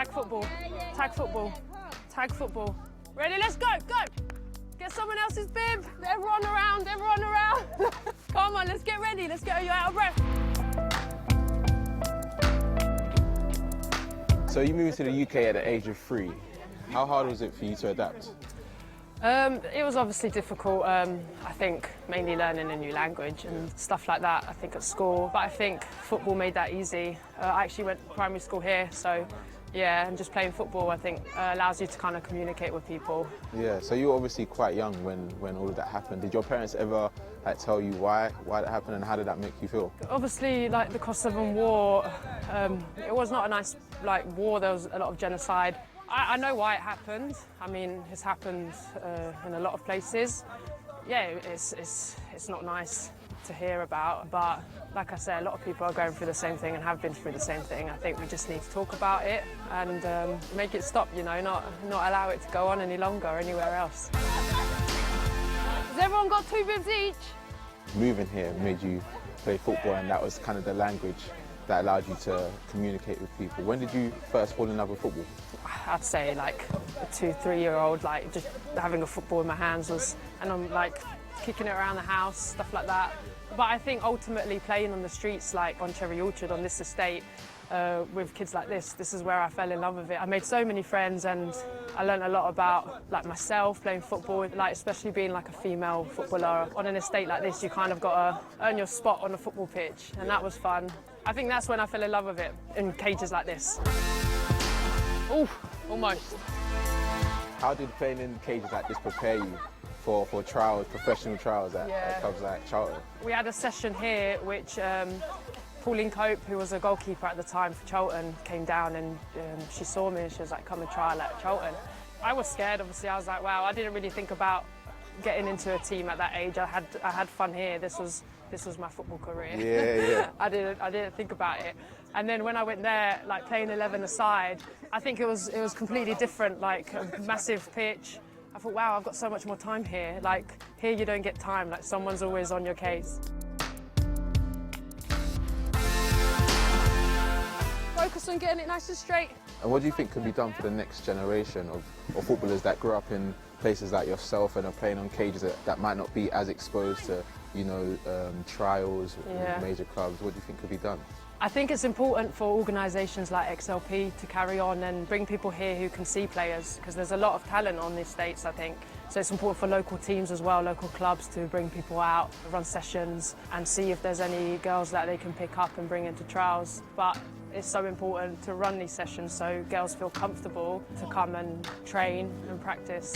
Tag football. Tag football. Tag football. Ready? Let's go. Go. Get someone else's bib. Everyone around. Everyone around. Come on, let's get ready. Let's get you out of breath. So you moved to the UK at the age of 3. How hard was it for you to adapt? It was obviously difficult. I think mainly learning a new language and stuff like that, I think at school. But I think football made that easy. I actually went to primary school here, so yeah, and just playing football, I think, allows you to kind of communicate with people. Yeah, so you were obviously quite young when all of that happened. Did your parents ever tell you why that happened, and how did that make you feel? Obviously, like the Kosovan War, it was not a nice war. There was a lot of genocide. I know why it happened. I mean, it's happened in a lot of places. Yeah, it's not nice to hear about, but like I say, a lot of people are going through the same thing and have been through the same thing. I think we just need to talk about it and make it stop, you know, not allow it to go on any longer anywhere else. Has everyone got 2 bibs each? Moving here made you play football, and that was kind of the language that allowed you to communicate with people. When did you first fall in love with football? I'd say like a 2-3-year-old, like just having a football in my hands and I'm like kicking it around the house, stuff like that. But I think ultimately playing on the streets, like on Cherry Orchard, on this estate, with kids like this is where I fell in love with it. I made so many friends and I learned a lot about like myself playing football, like especially being like a female footballer. On an estate like this, you kind of got to earn your spot on a football pitch, and that was fun. I think that's when I fell in love with it, in cages like this. Ooh, almost. How did playing in cages like this prepare you for trials, professional trials at clubs like Charlton? We had a session here which Pauline Cope, who was a goalkeeper at the time for Charlton, came down and she saw me and she was like, come and trial at Charlton. I was scared, obviously. I was like, wow, I didn't really think about getting into a team at that age. I had fun here. This was my football career. Yeah. I didn't think about it. And then when I went there, like playing 11 aside, I think it was completely different, like a massive pitch. I thought, wow, I've got so much more time here. Like here you don't get time, like someone's always on your case. Focus on getting it nice and straight. And what do you think can be done for the next generation of footballers that grew up in places like yourself and are playing on cages that might not be as exposed to, you know, trials with major clubs? What do you think could be done? I think it's important for organisations like XLP to carry on and bring people here who can see players, because there's a lot of talent on the estates, I think. So it's important for local teams as well, local clubs, to bring people out, run sessions and see if there's any girls that they can pick up and bring into trials. But it's so important to run these sessions so girls feel comfortable to come and train and practice.